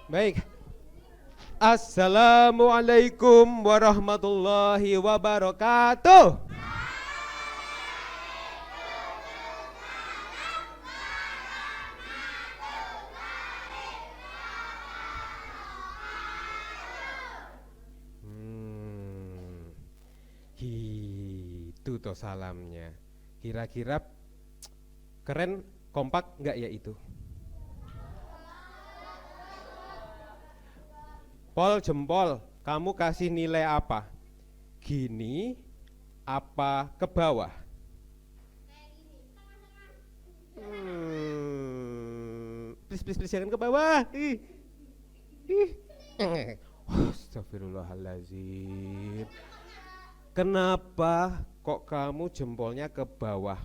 Baik. Assalamualaikum warahmatullahi wabarakatuh. Gitu toh salamnya. Kira-kira keren, kompak nggak ya itu? Pol jempol, kamu kasih nilai apa? Gini apa ke bawah? Please, please, please, jangan ke bawah. Ih. Astagfirullahaladzim. Kenapa kok kamu jempolnya ke bawah?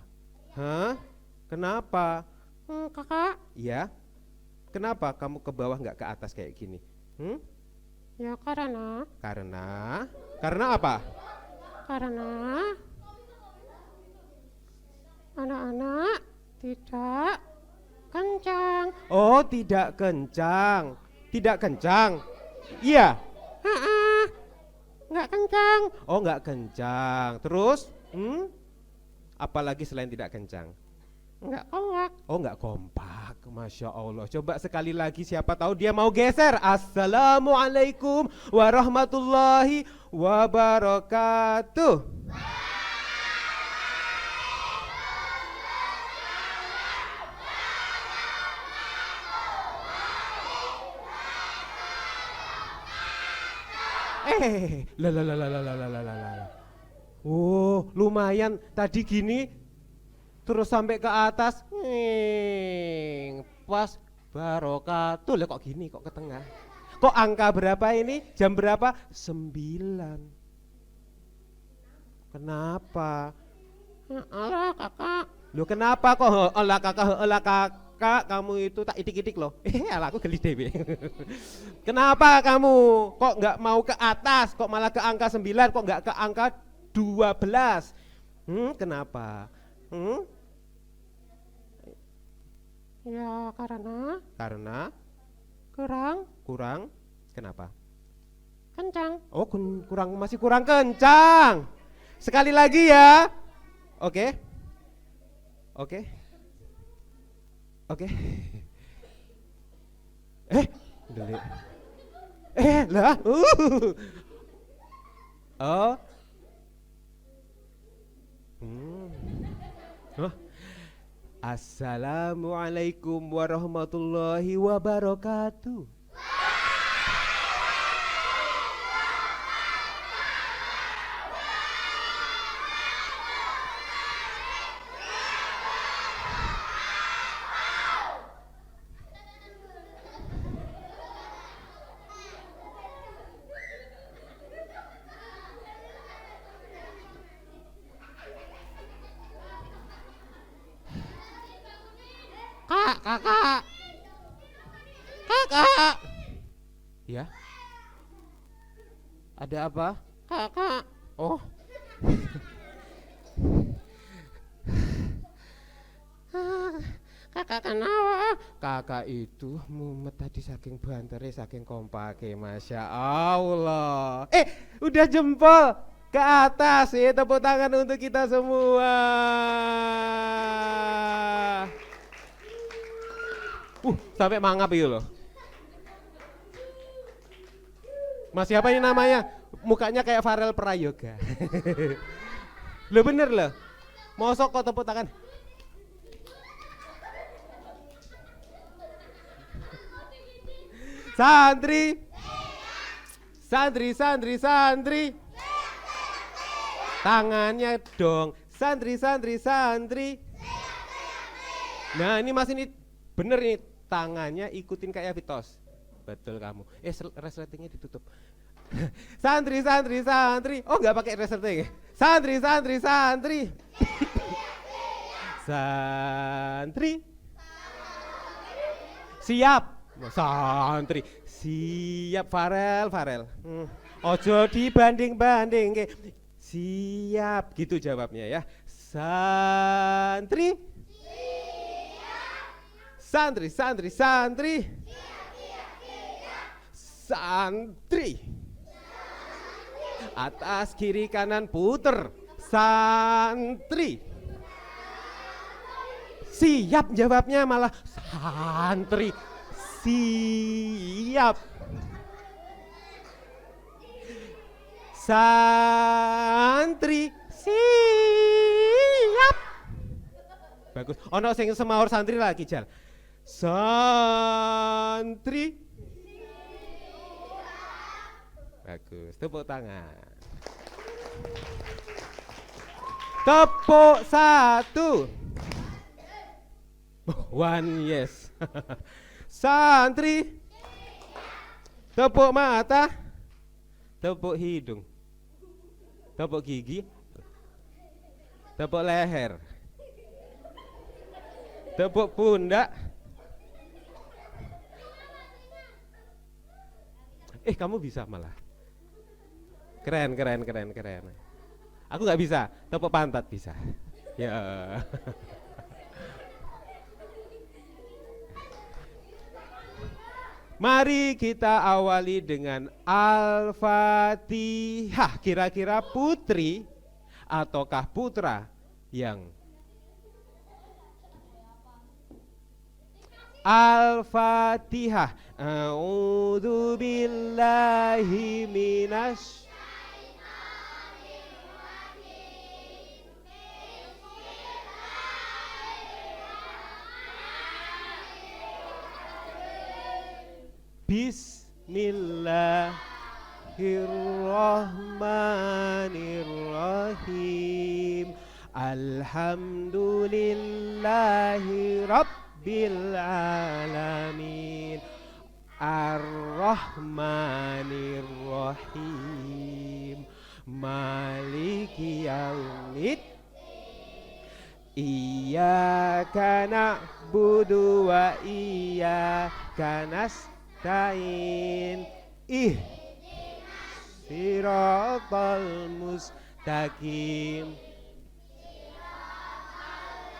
Hah? Kenapa? Kakak. Ya. Kenapa kamu ke bawah nggak ke atas kayak gini? Ya karena Karena apa? karena anak-anak tidak kencang. Oh, tidak kencang. Tidak kencang. Iya. Nggak kencang. Oh, nggak kencang. Terus? Apalagi selain tidak kencang? Nggak kompak. Oh, nggak kompak. Masya Allah. Coba sekali lagi, siapa tahu dia mau geser. Assalamualaikum warahmatullahi wabarakatuh. La la la la la la la la la la. Oh, lumayan. Tadi gini, terus sampai ke atas. Pas barokatuh. Lah kok gini, kok ke tengah? Kok angka berapa ini? Jam berapa? 9. Kenapa? Alah kakak. Loh kenapa kok olah kakak kamu itu tak itik-itik loh. Alah aku geli dewe. Kenapa kamu kok nggak mau ke atas, kok malah ke angka 9, kok nggak ke angka 12? Kenapa? Ya Karena kurang kenapa? kencang. Oh, masih kurang kencang. Sekali lagi ya. Oke. Oke. Oke. Delik. Lah. Oh. Oh. Assalamualaikum warahmatullahi wabarakatuh. Kakak. Ya. Ada apa? Kakak. Oh. Kakak kenapa? Kakak itu mumet tadi saking bantere, saking kompake, Masya Allah. Udah jempol ke atas ya, tepuk tangan untuk kita semua. Sampai mangap itu loh. Mas siapa ini namanya? Mukanya kayak Farel Prayoga. Lo bener loh. Mosok kok tepuk tangan. Santri. Tangannya dong. Santri. Nah ini mas ini bener nih, tangannya ikutin kayak Vitos. Betul kamu. Resletingnya ditutup. Santri. Oh nggak pakai resleting. Santri. Santri. Siap. Santri. Siap Farel. Ojo dibanding-banding. Siap gitu jawabnya ya. Santri. Santri. Santri. Atas kiri kanan puter. Santri. Siap jawabnya malah santri. Siap. Santri. Siap. Bagus. Ono sing semaur santri lagi, Jal. Santri. Bagus. Tepuk tangan. Tepuk satu. One yes. Santri. Tepuk mata. Tepuk hidung. Tepuk gigi. Tepuk leher. Tepuk pundak. Kamu bisa malah. Keren. Aku nggak bisa, tepuk pantat bisa. Ya. Mari kita awali dengan Al-Fatihah. Kira-kira putri ataukah putra yang Al-Fatihah. A'udzu billahi minasy Bismillahirrahmanirrahim. Alhamdulillahi rabbil alamin. Ar-Rahmanir-Rahim. Maliki yaumid. Iyyaka na'budu wa iyyaka nasta'in. Siratal mustaqim.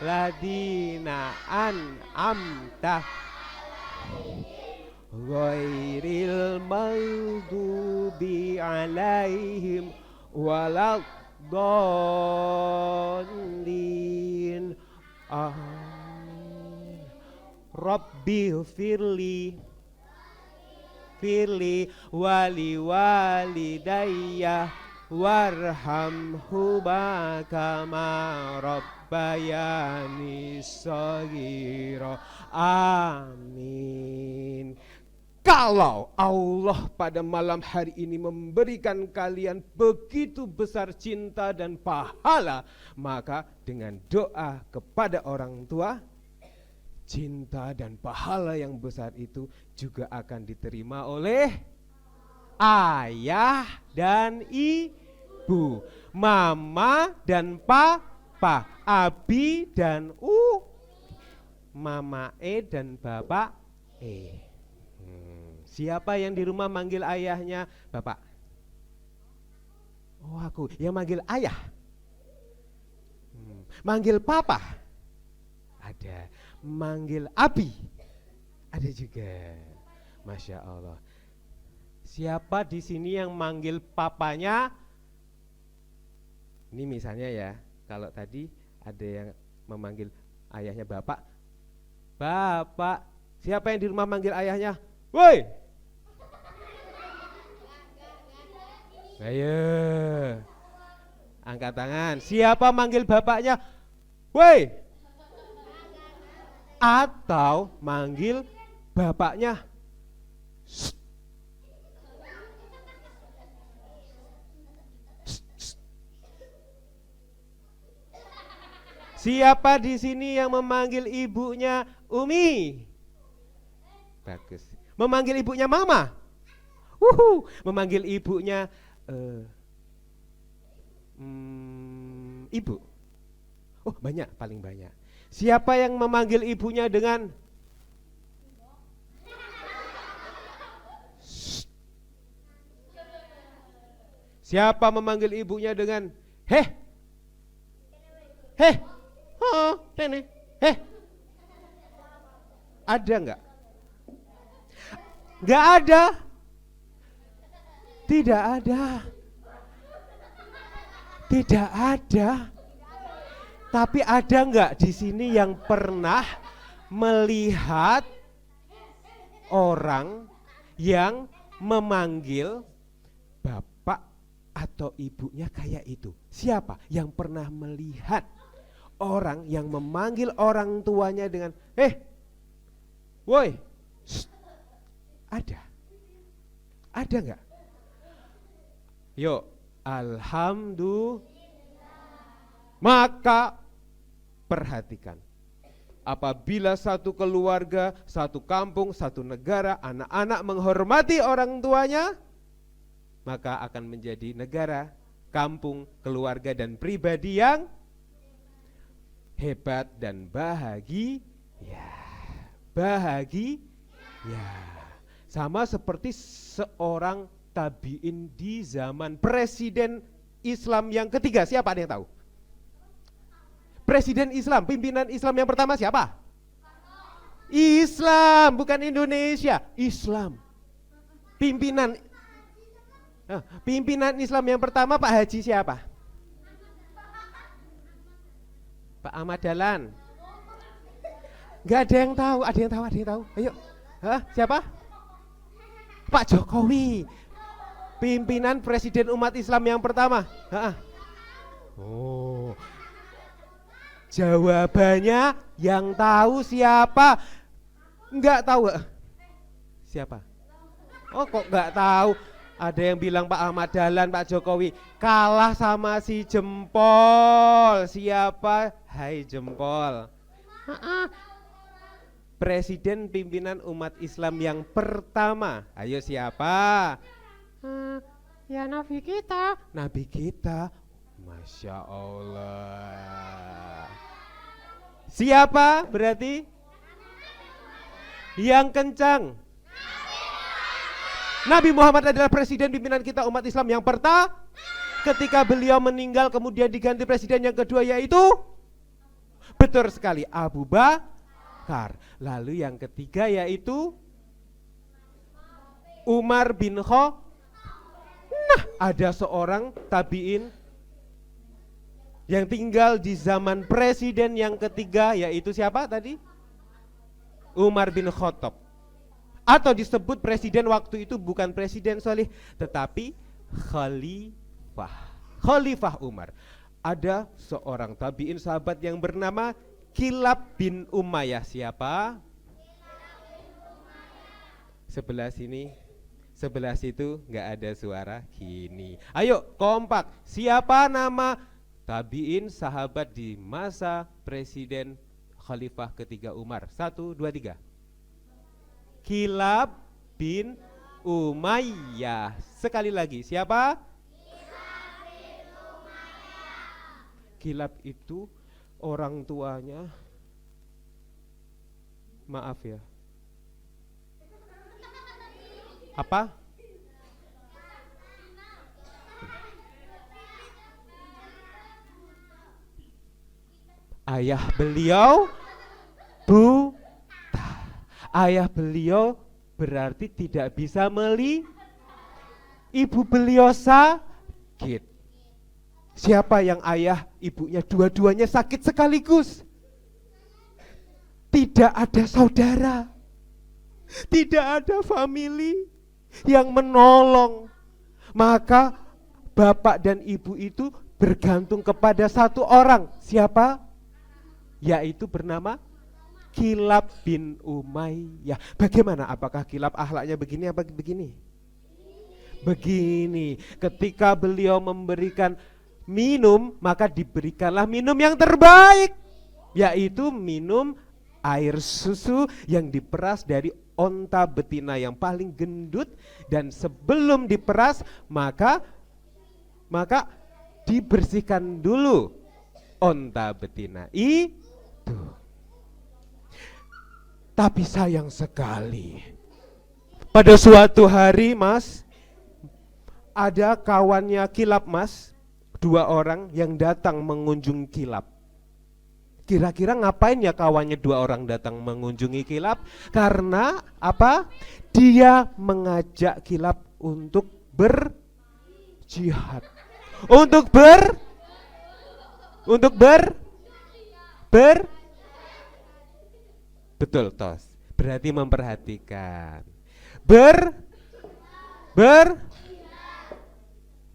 Ladina an'amta ghairil maghdubi alaihim waladdallin. Amin. Rabbi firli wali walidayya warhamhuma kama rabbayani shaghira. Amin. Kalau Allah pada malam hari ini memberikan kalian begitu besar cinta dan pahala, maka dengan doa kepada orang tua, cinta dan pahala yang besar itu juga akan diterima oleh ayah dan ibu, mama dan papa, abi dan mama dan bapak Siapa yang di rumah manggil ayahnya bapak? Oh, aku. Yang manggil ayah? Manggil papa? Ada. Manggil abi? Ada juga. Masya Allah. Siapa di sini yang manggil papanya? Ini misalnya ya, kalau tadi ada yang memanggil ayahnya bapak. Bapak. Siapa yang di rumah manggil ayahnya? Woi. Ayo. Angkat tangan. Siapa manggil bapaknya? Woi. Atau manggil bapaknya? Siapa di sini yang memanggil ibunya Umi? Bagus. Memanggil ibunya Mama? Memanggil ibunya ibu? Oh, banyak, paling banyak. Siapa yang memanggil ibunya dengan Siapa memanggil ibunya dengan heh? Heh? Oh, Tene. Heh? Ada enggak? Enggak ada. Tidak ada. Tidak ada. Tapi ada nggak di sini yang pernah melihat orang yang memanggil bapak atau ibunya kayak itu? Siapa yang pernah melihat orang yang memanggil orang tuanya dengan woi, ada? Ada nggak? Yuk, alhamdulillah. Maka perhatikan, apabila satu keluarga, satu kampung, satu negara, anak-anak menghormati orang tuanya, maka akan menjadi negara, kampung, keluarga, dan pribadi yang hebat dan bahagia. Bahagia. Sama seperti seorang tabiin di zaman presiden Islam yang ketiga. Siapa ada yang tahu? Presiden Islam, pimpinan Islam yang pertama siapa? Islam, bukan Indonesia. Islam. Pimpinan Islam yang pertama Pak Haji siapa? Pak Ahmad Dahlan. Gak ada yang tahu, ada yang tahu. Ayo, siapa? Pak Jokowi, pimpinan presiden umat Islam yang pertama. Oh, jawabannya yang tahu siapa? Enggak tahu. Siapa? Oh, kok enggak tahu? Ada yang bilang Pak Ahmad Dahlan, Pak Jokowi kalah sama si Jempol. Siapa? Hai Jempol. Presiden pimpinan umat Islam yang pertama. Ayo siapa? Ya Nabi kita. Nabi kita. Masya Allah. Siapa berarti? Yang kencang. Nabi Muhammad adalah presiden pimpinan kita umat Islam yang pertama. Ketika beliau meninggal kemudian diganti presiden yang kedua yaitu, betul sekali, Abu Bakar. Lalu yang ketiga yaitu Umar bin Khattab. Nah, ada seorang tabiin yang tinggal di zaman presiden yang ketiga yaitu siapa tadi? Umar bin Khattab. Atau disebut presiden waktu itu bukan presiden Salih, tetapi khalifah. Khalifah Umar. Ada seorang tabiin sahabat yang bernama Kilab bin Umayyah. Siapa? Sebelah sini, sebelah situ nggak ada suara gini. Ayo kompak. Siapa nama tabiin sahabat di masa presiden khalifah ketiga Umar? 1, 2, 3. Kilab bin Umayyah. Sekali lagi, siapa? Kilab itu orang tuanya, maaf ya, apa? Ayah beliau buta. Ayah beliau berarti tidak bisa ibu beliau sakit. Siapa yang ayah ibunya dua-duanya sakit sekaligus? Tidak ada saudara, tidak ada family yang menolong. Maka bapak dan ibu itu bergantung kepada satu orang. Siapa? Yaitu bernama Kilab bin Umayyah. Bagaimana? Apakah Kilab akhlaknya begini apa begini? Begini. Ketika beliau memberikan minum, maka diberikanlah minum yang terbaik, yaitu minum air susu yang diperas dari onta betina yang paling gendut. Dan sebelum diperas maka dibersihkan dulu onta betina itu. Tapi sayang sekali, pada suatu hari Mas, ada kawannya Kilab Mas, 2 orang yang datang mengunjungi Kilab. Kira-kira ngapain ya kawannya 2 orang datang mengunjungi Kilab? Karena apa? Dia mengajak Kilab untuk berjihad. Untuk ber betul tos. Berarti memperhatikan. Ber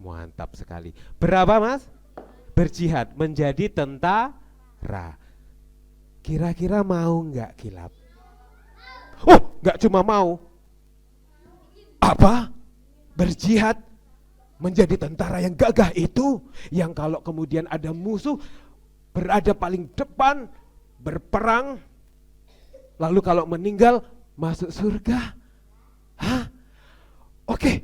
mantap sekali. Berapa Mas? Berjihad menjadi tentara. Kira-kira mau nggak Kilap? Oh, nggak cuma mau. Apa? Berjihad menjadi tentara yang gagah itu, yang kalau kemudian ada musuh berada paling depan berperang, lalu kalau meninggal masuk surga. Hah? Oke,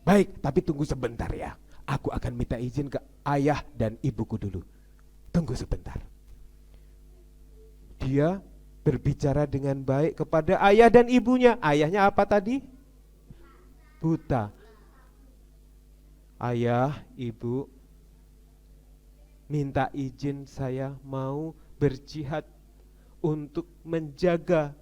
baik, tapi tunggu sebentar ya. Aku akan minta izin ke ayah dan ibuku dulu. Tunggu sebentar. Dia berbicara dengan baik kepada ayah dan ibunya. Ayahnya apa tadi? Buta. Ayah, ibu, minta izin saya mau berjihad untuk menjaga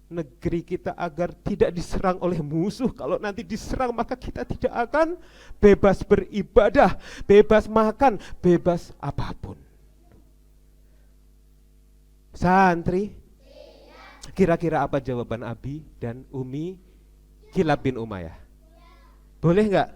negeri kita agar tidak diserang oleh musuh. Kalau nanti diserang maka kita tidak akan bebas beribadah, bebas makan, bebas apapun. Santri, kira-kira apa jawaban Abi dan Umi Kilab bin Umayyah? Boleh nggak?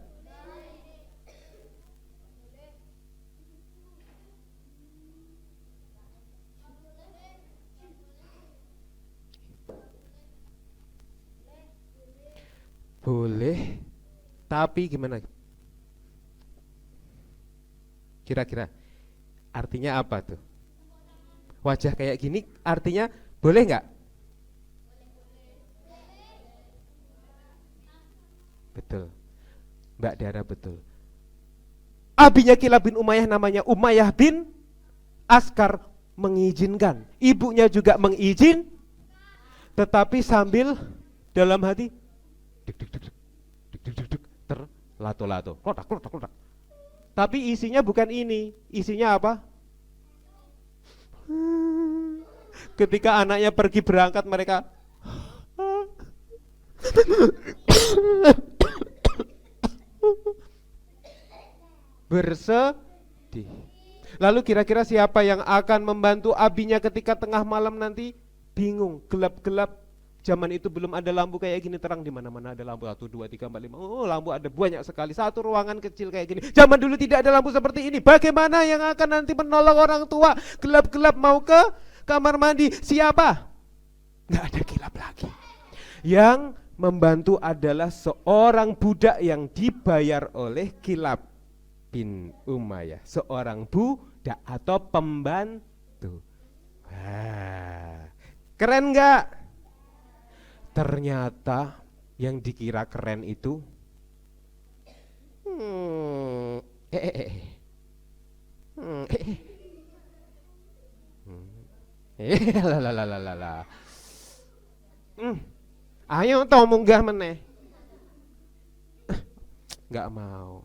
Boleh, tapi gimana? Kira-kira artinya apa tuh? Wajah kayak gini artinya boleh nggak? Betul, Mbak Dara betul. Abinya Kilab bin Umayyah namanya Umayyah bin Askar mengizinkan, ibunya juga mengizin, tetapi sambil dalam hati terlato-lato, klotak. Tapi isinya bukan ini, isinya apa? Ketika anaknya pergi berangkat mereka bersedih. Lalu kira-kira siapa yang akan membantu abinya ketika tengah malam nanti? Bingung, gelap-gelap. Zaman itu belum ada lampu kayak gini terang, di mana-mana ada lampu 1 2 3 4 5. Oh, lampu ada banyak sekali. Satu ruangan kecil kayak gini. Zaman dulu tidak ada lampu seperti ini. Bagaimana yang akan nanti menolong orang tua? Gelap-gelap mau ke kamar mandi. Siapa? Nggak ada Kilab lagi. Yang membantu adalah seorang budak yang dibayar oleh Kilab bin Umayyah. Seorang budak atau pembantu. Wah, keren nggak? Ternyata yang dikira keren itu ayo toh munggah meneh. Nggak mau.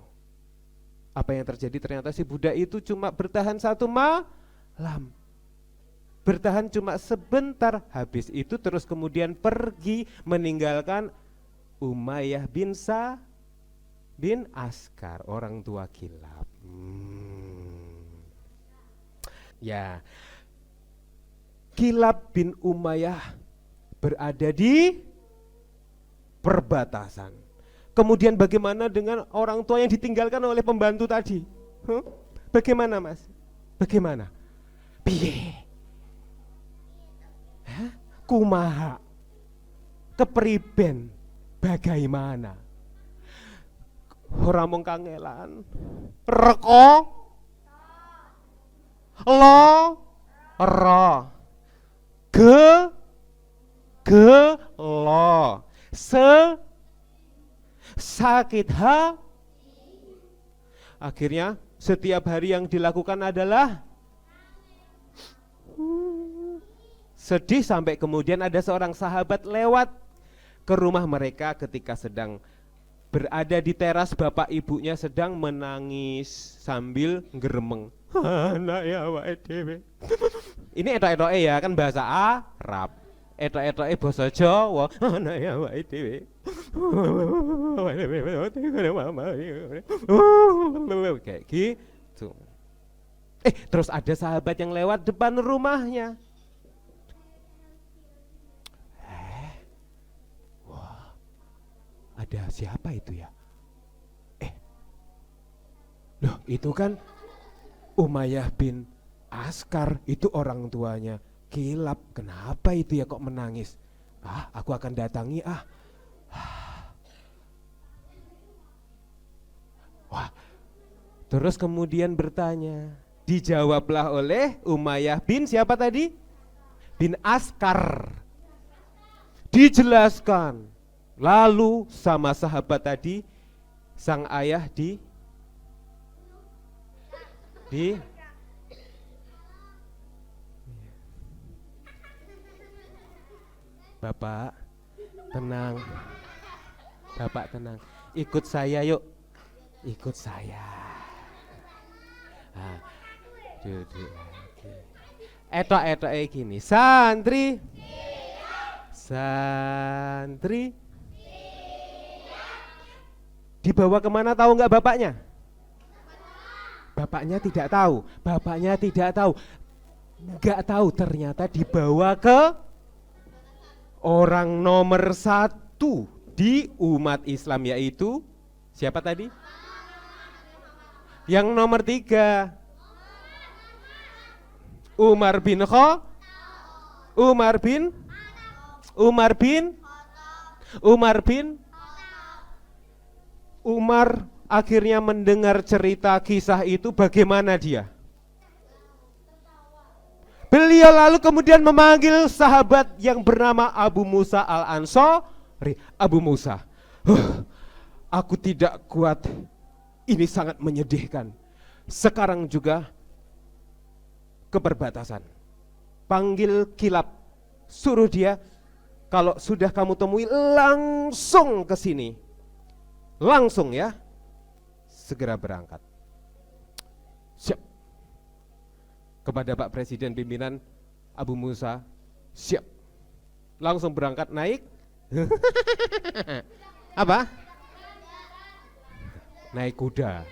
Apa yang terjadi? Ternyata si budak itu cuma bertahan 1 malam. Bertahan cuma sebentar, habis itu terus kemudian pergi meninggalkan Umayyah bin Askar, orang tua Kilab. Ya, Kilab bin Umayyah berada di perbatasan. Kemudian bagaimana dengan orang tua yang ditinggalkan oleh pembantu tadi? Bagaimana Mas? Bagaimana? Piye? Kumaha? Kepriben? Bagaimana? Ora mung kangelan. Reko? Lo? Ro? Lo? Sakit Akhirnya setiap hari yang dilakukan adalah sedih, sampai kemudian ada seorang sahabat lewat ke rumah mereka ketika sedang berada di teras, bapak ibunya sedang menangis sambil ngeremeng. Anak ya awake dhewe. Ini etok-etoke ya, kan bahasa Arab. etok-etoke basa Jawa, ana ya wae dhewe. Kayak gitu. Terus ada sahabat yang lewat depan rumahnya. Wah, ada siapa itu ya? Loh, itu kan Umayyah bin Askar, itu orang tuanya Kilab. Kenapa itu ya kok menangis? Aku akan datangi. Wah, terus kemudian bertanya, dijawablah oleh Umayyah bin siapa tadi? Bin Askar. Dijelaskan. Lalu sama sahabat tadi, sang ayah di Bapak tenang, Bapak tenang, ikut saya yuk, ikut saya. Duduk lagi. Etok gini, santri, santri, dibawa kemana tahu nggak bapaknya? Bapaknya tidak tahu, nggak tahu ternyata dibawa ke orang nomor 1 di umat Islam, yaitu siapa tadi? Yang nomor 3, Umar akhirnya mendengar cerita kisah itu. Bagaimana dia? Beliau lalu kemudian memanggil sahabat yang bernama Abu Musa al-Ansari. Abu Musa, aku tidak kuat, ini sangat menyedihkan. Sekarang juga ke perbatasan, panggil Kilab, suruh dia kalau sudah kamu temui langsung ke sini, langsung ya, segera berangkat. Siap. Kepada Pak Presiden pimpinan, Abu Musa siap. Langsung berangkat naik apa? Naik kuda.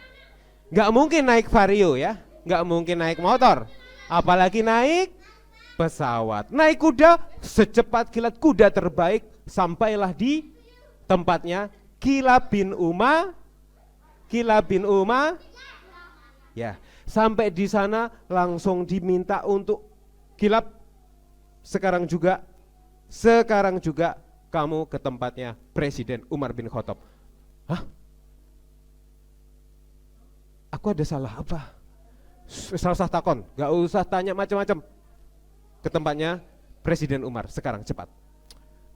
Nggak mungkin naik vario ya, nggak mungkin naik motor, apalagi naik pesawat. Naik kuda secepat kilat, kuda terbaik. Sampailah di tempatnya Kilab bin Umar. Ya, sampai di sana langsung diminta untuk Kilab, sekarang juga kamu ke tempatnya Presiden Umar bin Khattab. Aku ada salah apa? Salah takon, gak usah tanya macam-macam. Ke tempatnya Presiden Umar sekarang, cepat.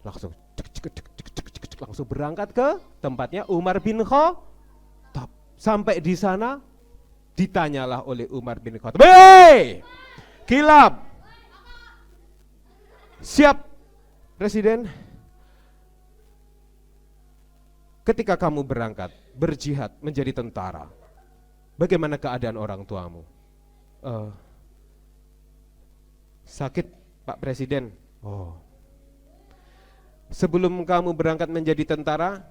Langsung langsung berangkat ke tempatnya Umar bin Khattab. Sampai di sana ditanyalah oleh Umar bin Khattab, "Hei, Kilab, siap Presiden, ketika kamu berangkat berjihad menjadi tentara, bagaimana keadaan orang tuamu?" Sakit Pak Presiden. Sebelum kamu berangkat menjadi tentara,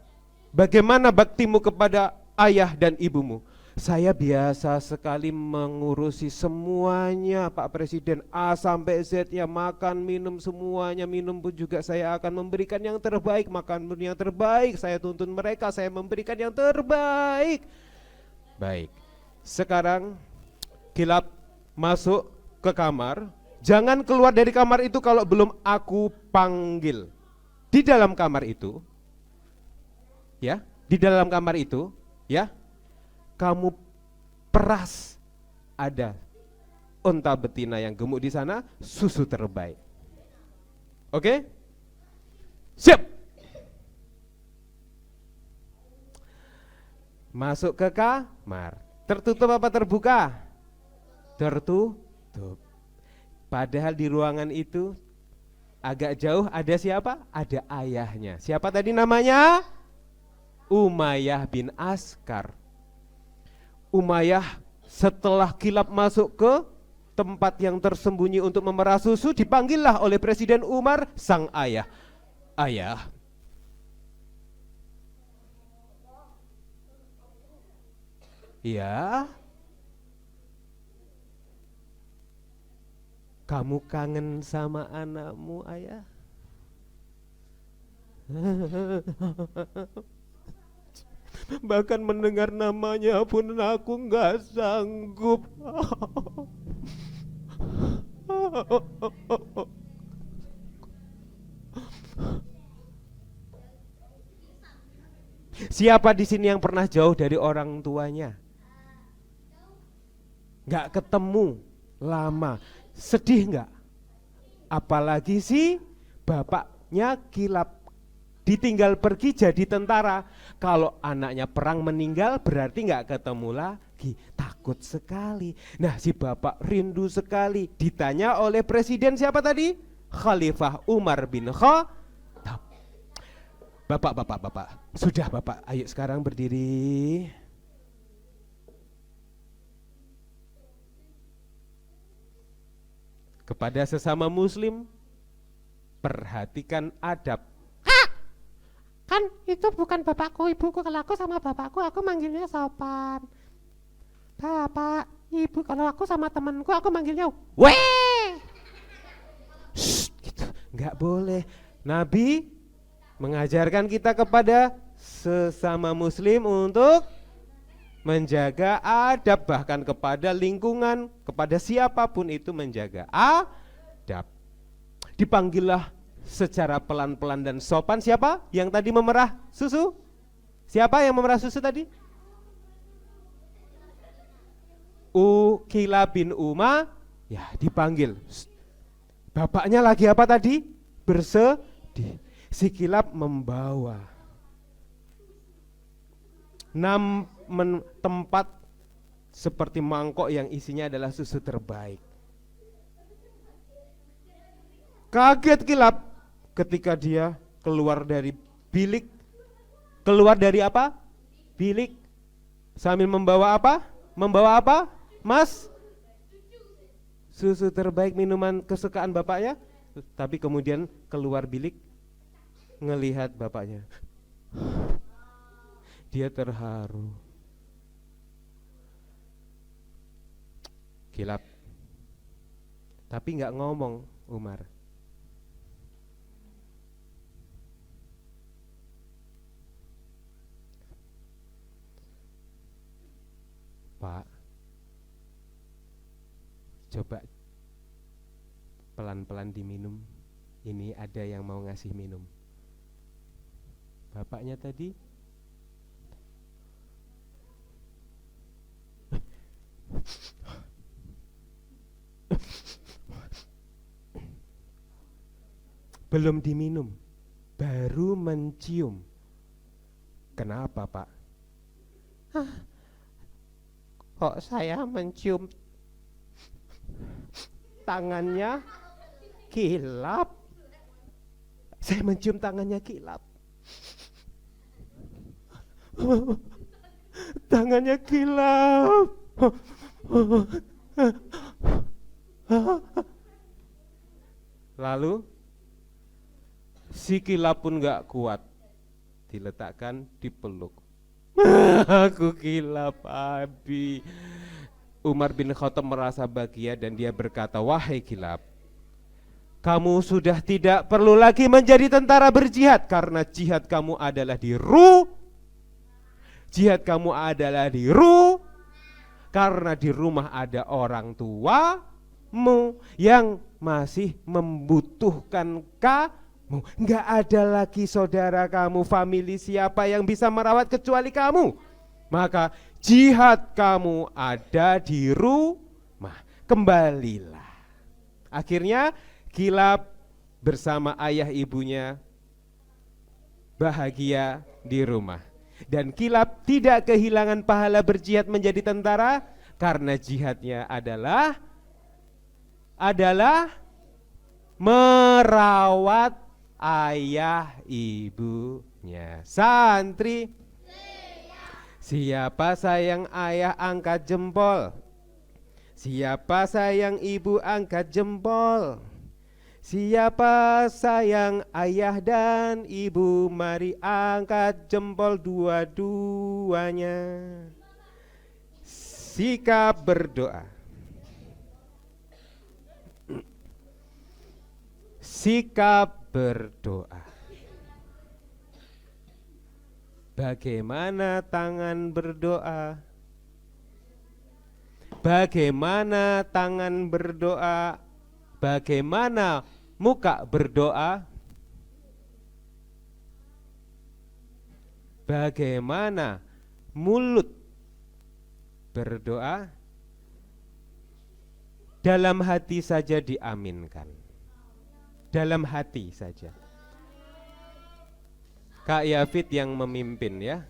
bagaimana baktimu kepada ayah dan ibumu? Saya biasa sekali mengurusi semuanya Pak Presiden, A sampai Z-nya, makan, minum semuanya. Minum pun juga saya akan memberikan yang terbaik, makan pun yang terbaik. Saya tuntun mereka, saya memberikan yang terbaik. Baik, sekarang Kilab masuk ke kamar. Jangan keluar dari kamar itu kalau belum aku panggil. Di dalam kamar itu, ya, kamu peras, ada unta betina yang gemuk di sana, susu terbaik. Oke? Siap. Masuk ke kamar. Tertutup apa terbuka? Tertutup. Padahal di ruangan itu agak jauh ada siapa? Ada ayahnya. Siapa tadi namanya? Umayyah bin Askar. Umayyah setelah Kilab masuk ke tempat yang tersembunyi untuk memerah susu, dipanggillah oleh Presiden Umar sang ayah. Ayah, ya, kamu kangen sama anakmu, ayah? Bahkan mendengar namanya pun aku nggak sanggup. Siapa di sini yang pernah jauh dari orang tuanya? Nggak ketemu lama, sedih nggak? Apalagi si bapaknya kilap, ditinggal pergi jadi tentara. Kalau anaknya perang meninggal berarti nggak ketemu lagi, takut sekali. Nah, si bapak rindu sekali. Ditanya oleh presiden siapa tadi? Khalifah Umar bin Khattab. Bapak, sudah bapak, ayo sekarang berdiri. Kepada sesama muslim, perhatikan adab. Kan itu bukan bapakku, ibuku. Kalau aku sama bapakku, aku manggilnya sopan. Bapak, ibu. Kalau aku sama temanku, aku manggilnya weh. Gitu. Nggak boleh. Nabi mengajarkan kita kepada sesama muslim untuk menjaga adab, bahkan kepada lingkungan, kepada siapapun itu menjaga adab. Dipanggillah secara pelan-pelan dan sopan. Siapa yang tadi memerah susu? Siapa yang memerah susu tadi? Ukila bin Uma. Ya, dipanggil. Bapaknya lagi apa tadi? Bersedih. Si Kilab membawa 6 tempat seperti mangkok yang isinya adalah susu terbaik. Kaget Kilab ketika dia keluar dari bilik. Keluar dari apa? Bilik. Sambil membawa apa? Membawa apa? Mas? Susu terbaik, minuman kesukaan bapaknya. Tapi kemudian keluar bilik, ngelihat bapaknya. Dia terharu. Kilap. Tapi nggak ngomong Umar. Pak, coba pelan-pelan diminum. Ini ada yang mau ngasih minum. Bapaknya tadi belum diminum, baru mencium. Kenapa, Pak? Kok saya mencium tangannya Kilap? Saya mencium tangannya Kilap. Tangannya Kilap. Lalu si Kilap pun gak kuat, diletakkan di peluk. Aku Kilap, Abi. Umar bin Khattab merasa bahagia dan dia berkata, wahai Kilap, kamu sudah tidak perlu lagi menjadi tentara berjihad, karena jihad kamu adalah di jihad kamu adalah di karena di rumah ada orang tuamu yang masih membutuhkan kamu. Enggak ada lagi saudara kamu, famili siapa yang bisa merawat kecuali kamu. Maka jihad kamu ada di rumah, kembalilah. Akhirnya Kilab bersama ayah ibunya bahagia di rumah. Dan Kilab tidak kehilangan pahala berjihad menjadi tentara, karena jihadnya adalah merawat ayah ibunya. Santri, siapa sayang ayah angkat jempol. Siapa sayang ibu angkat jempol. Siapa sayang ayah dan ibu, mari angkat jempol dua-duanya. Sikap berdoa. Sikap berdoa. Bagaimana tangan berdoa? Bagaimana tangan berdoa? Bagaimana muka berdoa? Bagaimana mulut berdoa? Dalam hati saja diaminkan. Dalam hati saja. Kak Yafid yang memimpin ya.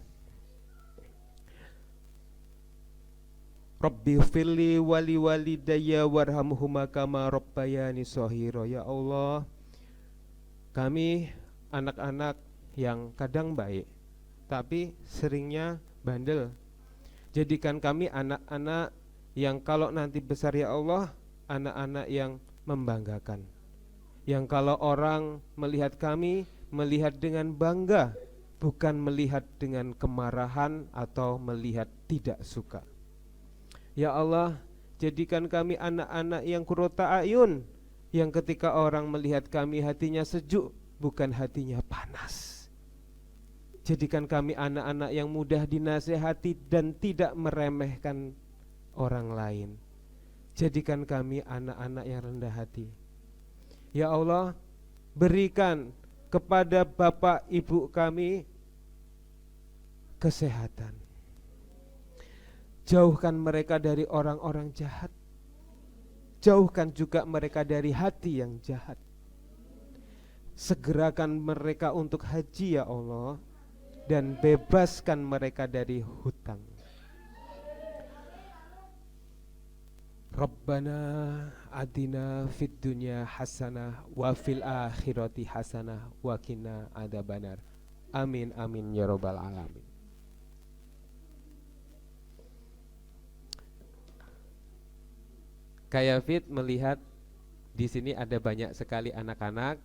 Rabbi firli wali walidayya warhamhuma kama rabbayani shaghira. Ya Allah, kami anak-anak yang kadang baik tapi seringnya bandel. Jadikan kami anak-anak yang kalau nanti besar ya Allah, anak-anak yang membanggakan. Yang kalau orang melihat kami, melihat dengan bangga, bukan melihat dengan kemarahan atau melihat tidak suka. Ya Allah, jadikan kami anak-anak yang qurrata ayun, yang ketika orang melihat kami hatinya sejuk, bukan hatinya panas. Jadikan kami anak-anak yang mudah dinasehati dan tidak meremehkan orang lain. Jadikan kami anak-anak yang rendah hati. Ya Allah, berikan kepada bapak ibu kami kesehatan. Jauhkan mereka dari orang-orang jahat. Jauhkan juga mereka dari hati yang jahat. Segerakan mereka untuk haji ya Allah, dan bebaskan mereka dari hutang. Rabbana atina fid dunya hasanah wa fil akhirati hasanah wa qina adzabannar. Amin amin ya rabbal alamin. Kak Yafid melihat di sini ada banyak sekali anak-anak.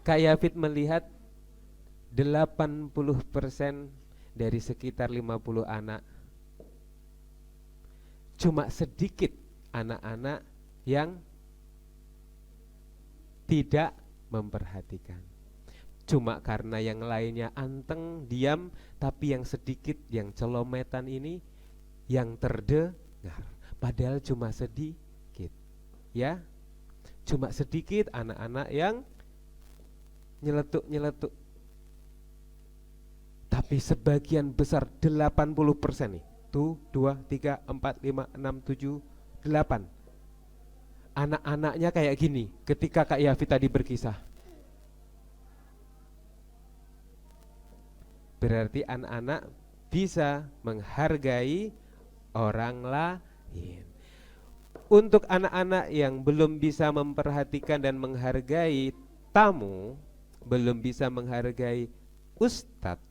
Kak Yafid melihat 80% dari sekitar 50 anak. Cuma sedikit anak-anak yang tidak memperhatikan. Cuma karena yang lainnya anteng, diam, tapi yang sedikit, yang celometan ini yang terdengar. Padahal cuma sedikit. Ya, cuma sedikit anak-anak yang nyeletuk-nyeletuk. Tapi sebagian besar 80% nih. 1, 2, 3, 4, 5, 6, 7, 8. Anak-anaknya kayak gini ketika Kak Yafid tadi berkisah. Berarti anak-anak bisa menghargai orang lain. Untuk anak-anak yang belum bisa memperhatikan dan menghargai tamu, belum bisa menghargai ustadz,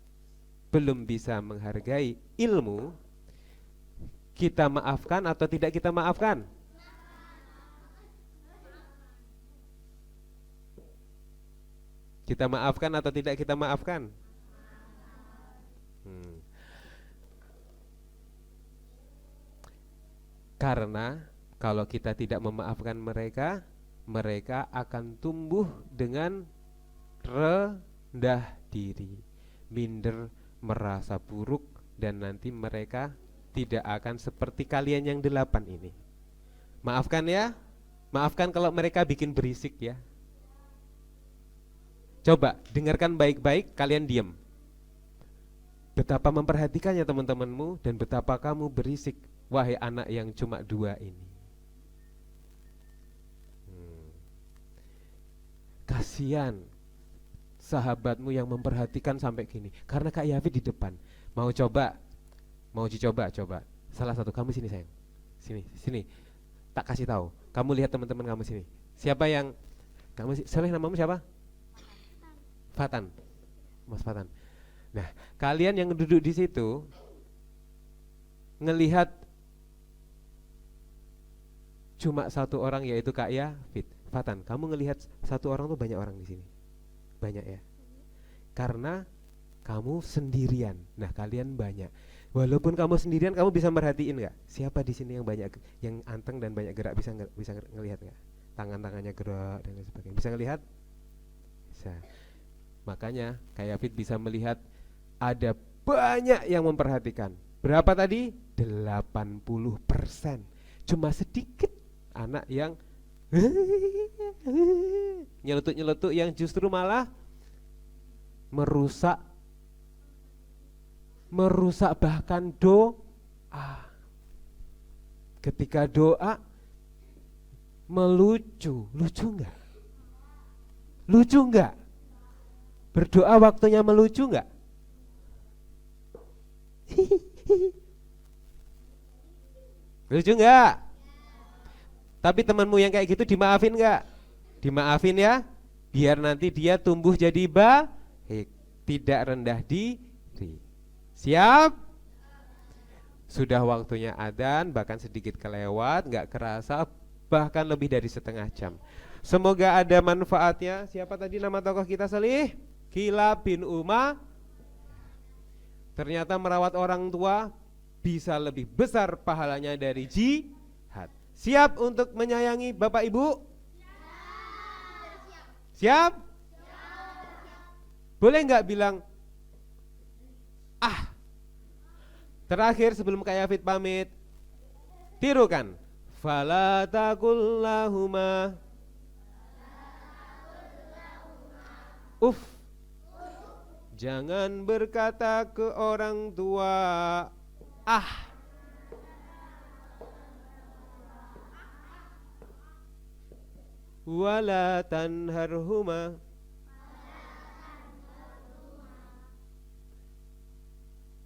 belum bisa menghargai ilmu, kita maafkan atau tidak kita maafkan? Kita maafkan atau tidak kita maafkan? Karena kalau kita tidak memaafkan mereka, mereka akan tumbuh dengan rendah diri, minder, merasa buruk, dan nanti mereka tidak akan seperti kalian yang 8 ini. Maafkan ya, maafkan kalau mereka bikin berisik ya. Coba dengarkan baik-baik, kalian diam. Betapa memperhatikannya teman-temanmu dan betapa kamu berisik, wahai anak yang cuma 2 ini. Kasihan sahabatmu yang memperhatikan sampai gini. Karena Kak Yafid di depan. Mau coba? Mau dicoba? Coba. Salah satu, kamu sini sayang. Sini. Tak kasih tahu. Kamu lihat teman-teman kamu sini. Siapa yang namamu siapa? Fatan. Mas Fatan. Nah, kalian yang duduk di situ ngelihat cuma satu orang yaitu Kak Yafid. Fatan, kamu ngelihat satu orang tuh banyak orang di sini. Banyak ya. Karena kamu sendirian. Nah, kalian banyak. Walaupun kamu sendirian, kamu bisa merhatiin nggak? Siapa di sini yang banyak, yang anteng dan banyak gerak, bisa ngelihat nggak? Tangan-tangannya gerak dan lain sebagainya. Bisa ngelihat? Bisa. Makanya Kak Yafid bisa melihat ada banyak yang memperhatikan. Berapa tadi? 80%. Cuma sedikit anak yang nyeletuk-nyeletuk yang justru malah merusak bahkan doa. Ketika doa melucu enggak? Lucu enggak? Berdoa waktunya melucu enggak? Lucu enggak? Tapi temanmu yang kayak gitu dimaafin enggak? Dimaafin ya, biar nanti dia tumbuh jadi baik, tidak rendah diri. Siap? Sudah waktunya adzan, bahkan sedikit kelewat, enggak kerasa, bahkan lebih dari setengah jam. Semoga ada manfaatnya. Siapa tadi nama tokoh kita Salih? Kilab bin Umar. Ternyata merawat orang tua bisa lebih besar pahalanya dari jihad. Siap untuk menyayangi Bapak Ibu? Siap? Boleh nggak bilang Terakhir sebelum Kak Yafid pamit, tirukan. Fala taqul lahuma uff. Jangan berkata ke orang tua wala tanharhuma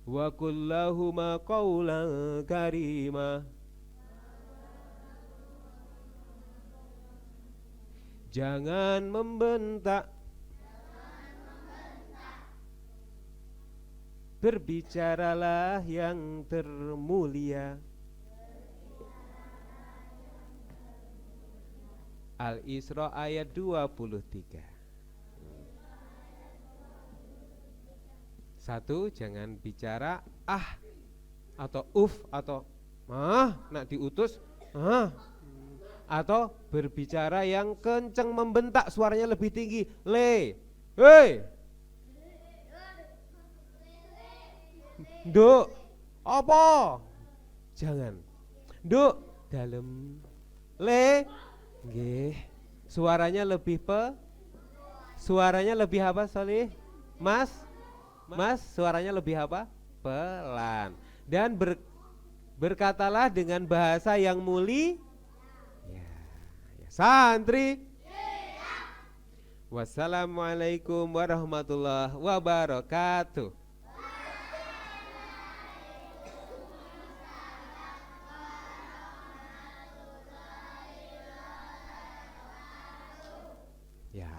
wa kullahuma qawlan karima. Jangan membentak, berbicaralah yang termulia. Al-Isra ayat 23. Satu, jangan bicara atau atau nak diutus atau berbicara yang kenceng, membentak, suaranya lebih tinggi. Hei, Nduk, apa? Jangan. Nduk, dalem. Nggih. Suaranya lebih Suaranya lebih apa, Solih? Mas, suaranya lebih apa? Pelan. Dan berkatalah dengan bahasa yang mulia. Ya. Santri. Wassalamualaikum warahmatullahi wabarakatuh. Ya.